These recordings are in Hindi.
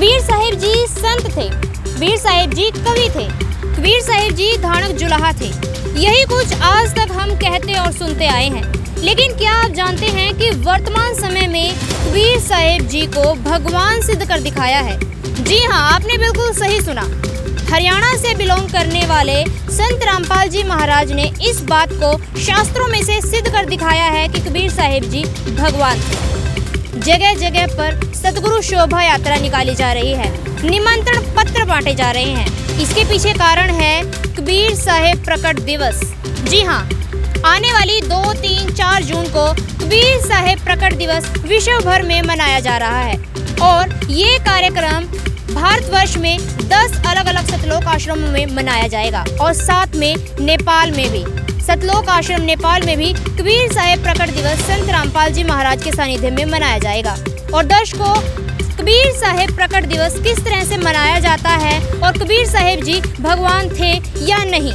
कबीर साहिब जी संत थे, कबीर साहिब जी कवि थे, कबीर साहिब जी धानक जुलाहा थे। यही कुछ आज तक हम कहते और सुनते आए हैं। लेकिन क्या आप जानते हैं कि वर्तमान समय में कबीर साहिब जी को भगवान सिद्ध कर दिखाया है? जी हाँ, आपने बिल्कुल सही सुना। हरियाणा से बिलोंग करने वाले संत रामपाल जी महाराज ने इस बात को शास्त्रों में से सिद्ध कर दिखाया है कि कबीर साहिब जी भगवान थे। जगह जगह पर सतगुरु शोभा यात्रा निकाली जा रही है, निमंत्रण पत्र बांटे जा रहे हैं। इसके पीछे कारण है कबीर साहिब प्रकट दिवस। जी हाँ, आने वाली 2, 3, 4 जून को कबीर साहिब प्रकट दिवस विश्व भर में मनाया जा रहा है और ये कार्यक्रम भारतवर्ष में 10 अलग अलग सतलोक आश्रमों में मनाया जाएगा और साथ में नेपाल में भी, सतलोक आश्रम नेपाल में भी कबीर साहिब प्रकट दिवस संत रामपाल जी महाराज के सानिध्य में मनाया जाएगा। और दर्शकों, कबीर साहिब प्रकट दिवस किस तरह से मनाया जाता है और कबीर साहिब जी भगवान थे या नहीं,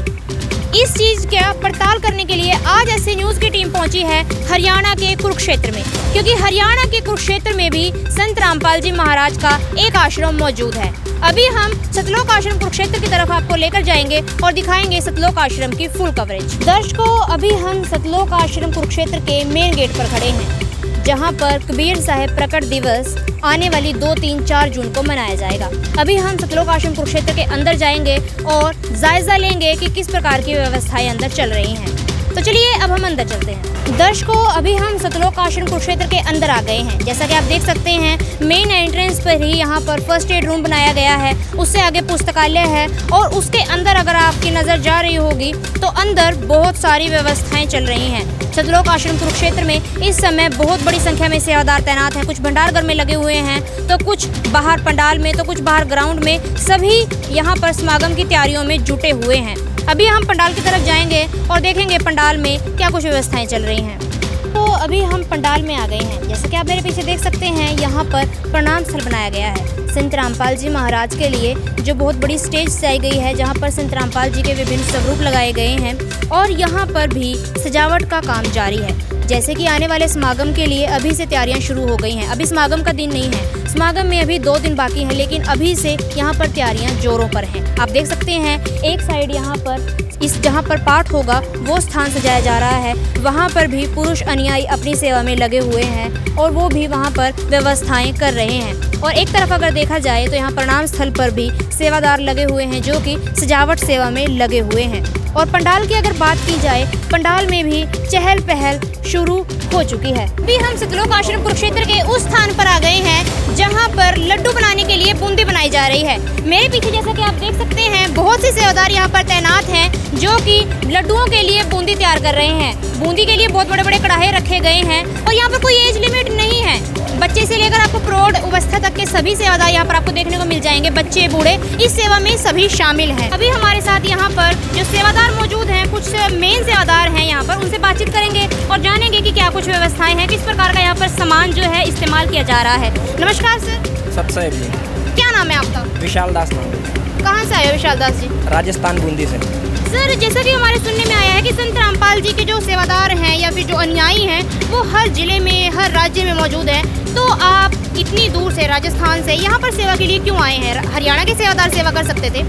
इस चीज का पड़ताल करने के लिए आज ऐसे न्यूज की टीम पहुंची है हरियाणा के कुरुक्षेत्र में, क्योंकि हरियाणा के कुरुक्षेत्र में भी संत रामपाल जी महाराज का एक आश्रम मौजूद है। अभी हम सतलोक आश्रम कुरुक्षेत्र की तरफ आपको लेकर जाएंगे और दिखाएंगे सतलोक आश्रम की फुल कवरेज। दर्शकों, अभी हम सतलोक आश्रम कुरुक्षेत्र के मेन गेट पर खड़े हैं, जहां पर कबीर साहिब प्रकट दिवस आने वाली 2, 3, 4 जून को मनाया जाएगा। अभी हम सतलोक आश्रम कुरुक्षेत्र के अंदर जाएंगे और जायजा लेंगे कि किस प्रकार की व्यवस्थाएं अंदर चल रही हैं। तो चलिए अब हम अंदर चलते हैं। दर्शकों, अभी हम सतलोक आश्रम कुरुक्षेत्र के अंदर आ गए हैं। जैसा कि आप देख सकते हैं, मेन एंट्रेंस पर ही यहाँ पर फर्स्ट एड रूम बनाया गया है, उससे आगे पुस्तकालय है और उसके अंदर अगर आपकी नज़र जा रही होगी तो अंदर बहुत सारी व्यवस्थाएं चल रही हैं। सतलोक आश्रम कुरुक्षेत्र में इस समय बहुत बड़ी संख्या में सेवादार तैनात हैं। कुछ भंडारघर में लगे हुए हैं तो कुछ बाहर पंडाल में, तो कुछ बाहर ग्राउंड में, सभी यहाँ पर समागम की तैयारियों में जुटे हुए हैं। अभी हम पंडाल की तरफ जाएंगे और देखेंगे पंडाल में क्या कुछ व्यवस्थाएं चल रही हैं। तो अभी हम पंडाल में आ गए हैं। जैसे कि आप मेरे पीछे देख सकते हैं, यहाँ पर प्रणाम स्थल बनाया गया है संत रामपाल जी महाराज के लिए, जो बहुत बड़ी स्टेज सजाई गई है, जहाँ पर संत रामपाल जी के विभिन्न स्वरूप लगाए गए हैं और यहाँ पर भी सजावट का काम जारी है। जैसे कि आने वाले समागम के लिए अभी से तैयारियां शुरू हो गई हैं। अभी समागम का दिन नहीं है, समागम में अभी 2 दिन बाकी हैं, लेकिन अभी से यहाँ पर तैयारियां जोरों पर हैं। आप देख सकते हैं, एक साइड यहाँ पर इस जहाँ पर पाठ होगा वो स्थान सजाया जा रहा है, वहाँ पर भी पुरुष अनुयायी अपनी सेवा में लगे हुए हैं और वो भी वहाँ पर व्यवस्थाएं कर रहे हैं। और एक तरफ अगर देखा जाए तो यहाँ प्रणाम स्थल पर भी सेवादार लगे हुए हैं जो कि सजावट सेवा में लगे हुए हैं। और पंडाल की अगर बात की जाए, पंडाल में भी चहल पहल शुरू हो चुकी है। अभी हम सतलोक आश्रम कुरुक्षेत्र के उस स्थान पर आ गए हैं जहां पर लड्डू बनाने के लिए बूंदी बनाई जा रही है। मेरे पीछे जैसा कि आप देख सकते हैं, बहुत से सेवादार यहां पर तैनात हैं जो कि लड्डुओं के लिए बूंदी तैयार कर रहे हैं। बूंदी के लिए बहुत बड़े बड़े कढ़ाई रखे गए हैं और यहाँ पर कोई एज लिमिट नहीं है। बच्चे से लेकर आपको प्रौढ़ अवस्था तक के सभी सेवादार यहाँ पर आपको देखने को मिल जाएंगे। बच्चे बूढ़े इस सेवा में सभी शामिल हैं। अभी हमारे साथ यहाँ पर जो सेवादार मौजूद हैं, कुछ मेन सेवादार हैं यहाँ पर, उनसे बातचीत करेंगे और जानेंगे कि क्या कुछ व्यवस्थाएं हैं, किस प्रकार का यहाँ पर सामान जो है इस्तेमाल किया जा रहा है। नमस्कार सर। सतसाहिब जी। क्या नाम है आपका? विशाल दास नाम। कहाँ से आए हो विशाल दास जी? राजस्थान बूंदी से। सर, जैसा कि हमारे सुनने में आया है कि संत रामपाल जी के जो सेवादार हैं या फिर जो अनुयायी हैं वो हर जिले में, हर राज्य में मौजूद हैं, तो आप इतनी दूर से राजस्थान से यहाँ पर सेवा के लिए क्यों आए हैं? हरियाणा के सेवादार सेवा कर सकते थे।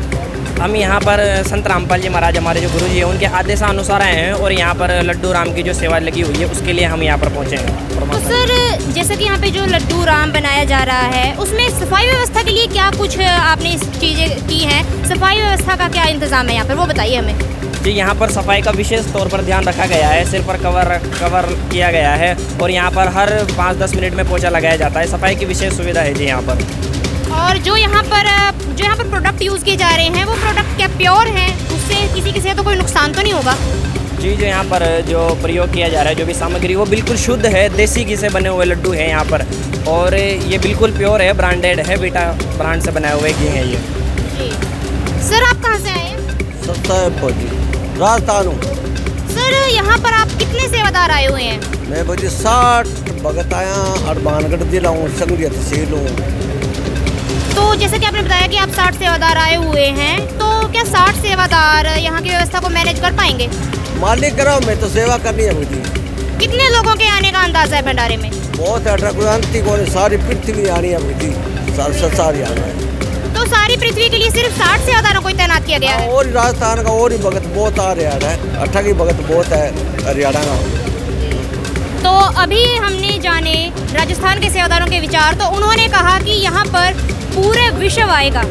हम यहाँ पर संत रामपाल जी महाराज, हमारे जो गुरु जी हैं, उनके आदेशानुसार आए हैं और यहाँ पर लड्डू राम की जो सेवा लगी हुई है उसके लिए हम यहाँ पर पहुँचे हैं। तो सर, जैसे कि यहाँ पे जो लड्डू राम बनाया जा रहा है उसमें सफाई व्यवस्था के लिए क्या कुछ आपने इस चीज़ें की हैं? सफाई व्यवस्था का क्या इंतजाम है यहाँ पर, वो बताइए हमें। जी, यहाँ पर सफाई का विशेष तौर पर ध्यान रखा गया है। सिर पर कवर किया गया है और यहाँ पर हर 5-10 मिनट में पोछा लगाया जाता है। सफाई की विशेष सुविधा है जी यहाँ पर। और जो यहाँ पर प्रोडक्ट यूज़ किए जा रहे हैं वो प्रोडक्ट क्या प्योर हैं? उससे किसी की सेहत को कोई नुकसान तो नहीं होगा? जी, जो यहाँ पर जो प्रयोग किया जा रहा है, जो भी सामग्री, वो बिल्कुल शुद्ध है। देसी घी से बने हुए लड्डू हैं यहाँ पर और ये बिल्कुल प्योर है, ब्रांडेड है, बीटा ब्रांड से बनाए हुए घी है ये। जी सर, आप कहाँ से आए हैं? राजस्थान हूँ। सर, यहाँ पर आप कितने सेवादार आए हुए हैं? मैं बजी 60 भगत आया और बानगढ़ जिला हूँ, संगरिया तहसील हूँ। तो जैसे कि आपने बताया कि आप 60 सेवादार आए हुए हैं, तो क्या 60 सेवादार यहाँ की व्यवस्था को मैनेज कर पाएंगे? मालिक कराओ, मैं तो सेवा करनी है मुझे। कितने लोगों के आने का अंदाजा है भंडारे में? बहुत है, 18 को सारी पृथ्वी आनी है मुझे। सच्चा हरियाणा है। तो सारी पृथ्वी के लिए सिर्फ 60 से अवतारों को ही तैनात किया गया है। और राजस्थान का और ही भगत बहुत आ हरियाणा है, 8 की भगत बहुत है हरियाणा का। तो अभी हमने जाने राजस्थान के सेवादारों के विचार, तो उन्होंने कहा कि यहाँ पर पूरे विश्व आएगा।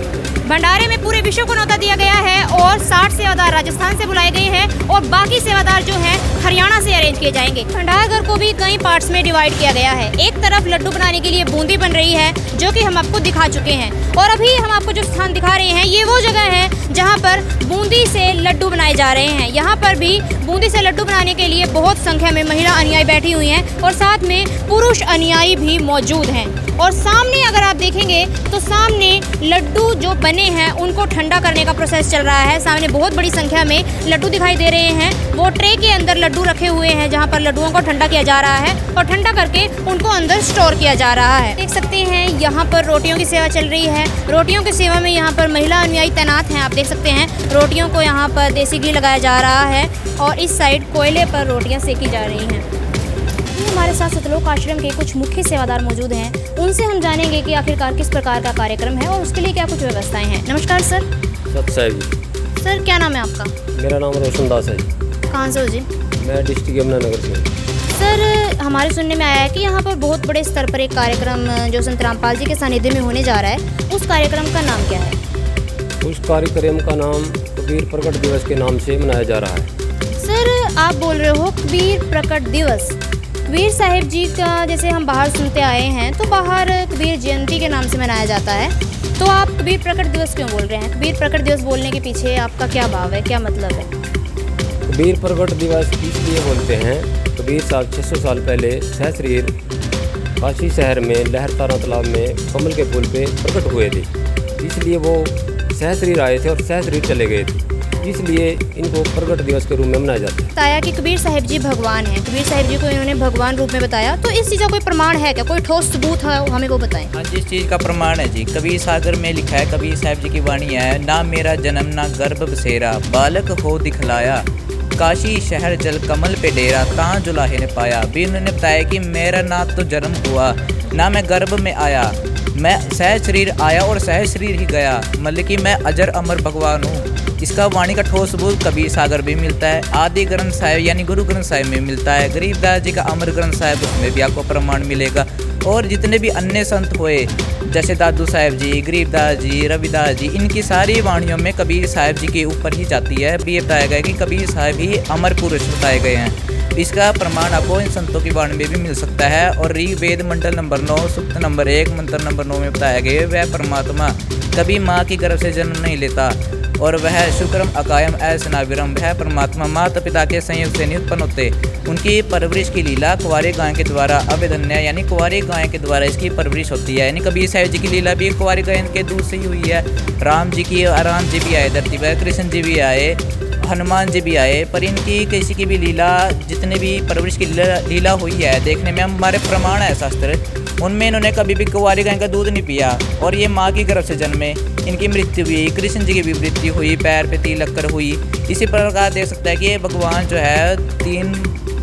भंडारे में पूरे विश्व को न्योता दिया गया है और 60 सेवादार राजस्थान से बुलाए गए हैं और बाकी सेवादार जो हैं हरियाणा से अरेंज किए जाएंगे। भंडारघर को भी कई पार्ट्स में डिवाइड किया गया है। एक तरफ लड्डू बनाने के लिए बूंदी बन रही है, जो कि हम आपको दिखा चुके हैं, और अभी हम आपको जो स्थान दिखा रहे हैं ये वो जगह है जहाँ पर बूंदी से लड्डू बनाए जा रहे हैं। यहाँ पर भी बूंदी से लड्डू बनाने के लिए बहुत संख्या में महिला अनुयायी बैठी हुई हैं और साथ में पुरुष अनुयायी भी मौजूद हैं। और सामने अगर आप देखेंगे तो सामने लड्डू जो बने हैं उनको ठंडा करने का प्रोसेस चल रहा है। सामने बहुत बड़ी संख्या में लड्डू दिखाई दे रहे हैं। वो ट्रे के अंदर लड्डू रखे हुए हैं जहाँ पर लड्डुओं को ठंडा किया जा रहा है और ठंडा करके उनको अंदर स्टोर किया जा रहा है। देख सकते हैं यहाँ पर रोटियों की सेवा चल रही है। रोटियों की सेवा में यहाँ पर महिला अनुयायी तैनात हैं। आप देख सकते हैं रोटियों को यहाँ पर देसी घी लगाया जा रहा है और इस साइड कोयले पर रोटियाँ सेकी जा रही हैं। हमारे साथ सतलोक आश्रम के कुछ मुख्य सेवादार मौजूद हैं, उनसे हम जानेंगे कि आखिरकार किस प्रकार का कार्यक्रम है और उसके लिए क्या कुछ व्यवस्थाएं हैं। नमस्कार सर। सत्य जी। सर क्या नाम है आपका? मेरा नाम रोशन दास है जी। कहाँ से हो जी? मैं डिस्ट्रिक्ट यमुनानगर से हूँ। सर हमारे सुनने में आया है कि यहाँ पर बहुत बड़े स्तर पर एक कार्यक्रम जो संत रामपाल जी के सानिध्य में होने जा रहा है, उस कार्यक्रम का नाम क्या है? उस कार्यक्रम का नाम कबीर प्रकट दिवस के नाम से मनाया जा रहा है। सर आप बोल रहे हो कबीर प्रकट दिवस। कबीर साहिब जी का जैसे हम बाहर सुनते आए हैं तो बाहर कबीर जयंती के नाम से मनाया जाता है, तो आप कबीर प्रकट दिवस क्यों बोल रहे हैं? कबीर प्रकट दिवस बोलने के पीछे आपका क्या भाव है, क्या मतलब है? कबीर प्रकट दिवस इसलिए बोलते हैं, कबीर साहब 600 साल पहले सहशरीर काशी शहर में लहरतारा तालाब में कमल के फूल पे प्रकट हुए थे, इसलिए वो सहशरीर आए थे और सहशरीर चले गए थे, इसलिए इनको प्रकट दिवस के रूप में मनाया जाता है। बताया कि कबीर साहिब जी भगवान हैं, कबीर साहिब जी को इन्होंने भगवान रूप में बताया, तो इस चीज़ का कोई प्रमाण है क्या, कोई ठोस सबूत है हमें वो बताएं। हाँ जिस चीज़ का प्रमाण है जी, कबीर सागर में लिखा है, कबीर साहिब जी की वाणी है, ना मेरा जन्म ना गर्भ बसेरा, बालक हो दिखलाया, काशी शहर जल कमल पे डेरा, तां जुलाहे ने पाया। भी उन्होंने बताया कि मेरा ना तो जन्म हुआ ना मैं गर्भ में आया, मैं सह शरीर आया और सह शरीर ही गया, मतलब कि मैं अजर अमर भगवान हूँ। इसका वाणी का ठोस सबूत कबीर सागर भी मिलता है, आदि ग्रंथ साहिब यानी गुरु ग्रंथ साहिब में मिलता है, गरीबदास जी का अमर ग्रंथ साहिब उसमें भी आपको प्रमाण मिलेगा। और जितने भी अन्य संत हुए जैसे दादू साहिब जी, गरीबदास जी, रविदास जी, इनकी सारी वाणियों में कबीर साहिब जी के ऊपर ही जाती है। भी ये बताया गया कि कबीर साहिब ही अमर पुरुष बताए गए हैं। इसका प्रमाण आपको इन संतों की वाणी में भी मिल सकता है। और ऋग्वेद मंडल नंबर 9 सूक्त नंबर 1 मंत्र नंबर 9 में बताया गया है, वह परमात्मा कभी माँ की गर्भ से जन्म नहीं लेता और वह शुक्रम अकायम ऐसनाविरम, वह परमात्मा माता पिता के संयोग से नहीं उत्पन्न होते, उनकी परवरिश की लीला कुंवारी गाय के द्वारा अभिधन्य यानी कुंवारी गाय के द्वारा इसकी परवरिश होती है। यानी कबीर साहिब जी की लीला भी कुंवारी गाय के दूध से ही हुई है। राम जी की, राम जी भी आए धरती पर, कृष्ण जी भी आए, हनुमान जी भी आए, पर इनकी किसी की भी लीला, जितने भी परवरिश की लीला हुई है देखने में हमारे प्रमाण है शास्त्र, उनमें इन्होंने कभी भी कुंवारी गाय का दूध नहीं पिया और ये माँ की गर्भ से जन्मे, इनकी मृत्यु हुई, कृष्ण जी की भी मृत्यु हुई, पैर पे तिलक कर हुई। इसी प्रकार देख सकता है कि ये भगवान जो है 3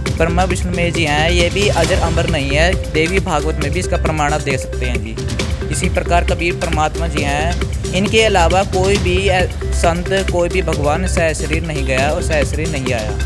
ब्रह्मा विष्णु में जी हैं, ये भी अजर अमर नहीं है। देवी भागवत में भी इसका प्रमाण आप देख सकते हैं जी। इसी प्रकार कबीर परमात्मा जी हैं, इनके अलावा कोई भी संत, कोई भी भगवान सह शरीर नहीं गया और सह शरीर नहीं आया।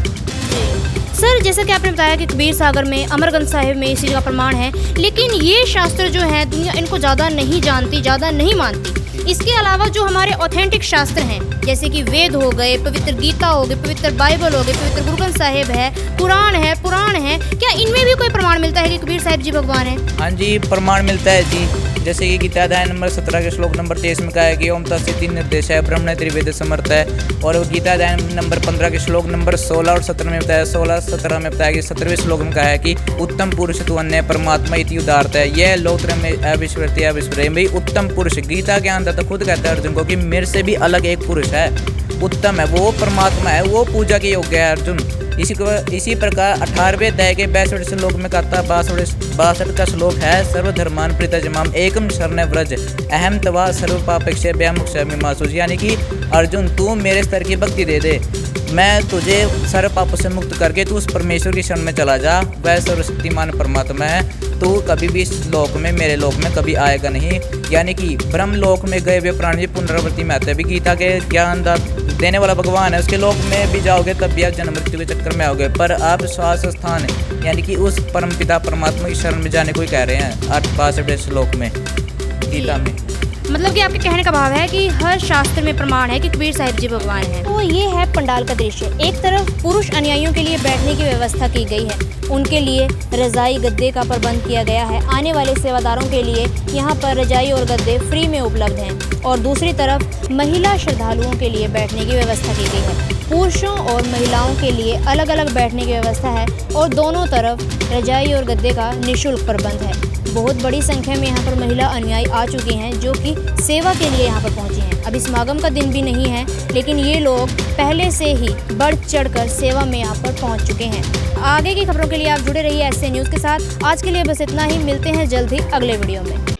सर जैसा कि आपने बताया कि कबीर सागर में, अमर ग्रंथ साहिब में इस चीज़ का प्रमाण है, लेकिन ये शास्त्र जो है दुनिया इनको ज़्यादा नहीं जानती, ज़्यादा नहीं मानती। इसके अलावा जो हमारे ऑथेंटिक शास्त्र हैं जैसे कि वेद हो गए, पवित्र गीता हो गई, पवित्र बाइबल हो गई, पवित्र गुरु ग्रंथ साहिब है, कुरान है, पुराण है, क्या इनमें भी कोई प्रमाण मिलता है कि कबीर साहिब जी भगवान हैं? हाँ जी, प्रमाण मिलता है जी। जैसे कि गीता अध्याय नंबर 17 के श्लोक नंबर 23 में कहा है कि ओम तस्य 3 निर्देश है, ब्रह्मण त्रिवेद समर्थ है। और गीता अध्याय नंबर 15 के श्लोक नंबर 16 और 17 में बताया, 16-17 में बताया कि 17वें श्लोक में कहा है कि उत्तम पुरुष तू अन्य परमात्मा इति उदारत है, यह लोक में अविस्मृति अविस्मृति। भाई उत्तम पुरुष गीता के अंदर तो खुद कहता है अर्जुन को कि मेरे से भी अलग एक पुरुष है, उत्तम है, वो परमात्मा है, वो पूजा के योग्य है अर्जुन। इसी प्रकार 18वें अध्याय के 62 श्लोक में कहता 62 का श्लोक है, सर्वधर्मान प्रीतजमाम एकम शरण व्रज अहम तवा सर्व पापेक्ष व्यामुक्ष। यानी कि अर्जुन तू मेरे स्तर की भक्ति दे दे, मैं तुझे सर्व पापों से मुक्त करके तू उस परमेश्वर की शरण में चला जा, वह सर्वशक्तिमान परमात्मा है। तो कभी भी इस लोक में, मेरे लोक में कभी आएगा नहीं। यानी कि ब्रह्म लोक में गए हुए प्राणी पुनरावृत्ति में आते हैं। अभी गीता के ज्ञान देने वाला भगवान है, उसके लोक में भी जाओगे तब भी आप जन्म मृत्यु के चक्कर में आओगे। पर आप श्वास स्थान यानी कि उस परमपिता परमात्मा की शरण में जाने को ही कह रहे हैं 862 श्लोक में गीता में। मतलब कि आपके कहने का भाव है कि हर शास्त्र में प्रमाण है कि कबीर साहिब जी भगवान हैं। तो ये है पंडाल का दृश्य। एक तरफ पुरुष अनुयायियों के लिए बैठने की व्यवस्था की गई है, उनके लिए रजाई गद्दे का प्रबंध किया गया है। आने वाले सेवादारों के लिए यहाँ पर रजाई और गद्दे फ्री में उपलब्ध हैं। और दूसरी तरफ महिला श्रद्धालुओं के लिए बैठने की व्यवस्था की गई है। पुरुषों और महिलाओं के लिए अलग अलग बैठने की व्यवस्था है और दोनों तरफ रजाई और गद्दे का निःशुल्क प्रबंध है। बहुत बड़ी संख्या में यहाँ पर महिला अनुयायी आ चुकी हैं जो कि सेवा के लिए यहाँ पर पहुँची हैं। अभी समागम का दिन भी नहीं है, लेकिन ये लोग पहले से ही बढ़ चढ़कर सेवा में यहाँ पर पहुँच चुके हैं। आगे की खबरों के लिए आप जुड़े रहिए SC न्यूज़ के साथ। आज के लिए बस इतना ही, मिलते हैं जल्द ही अगले वीडियो में।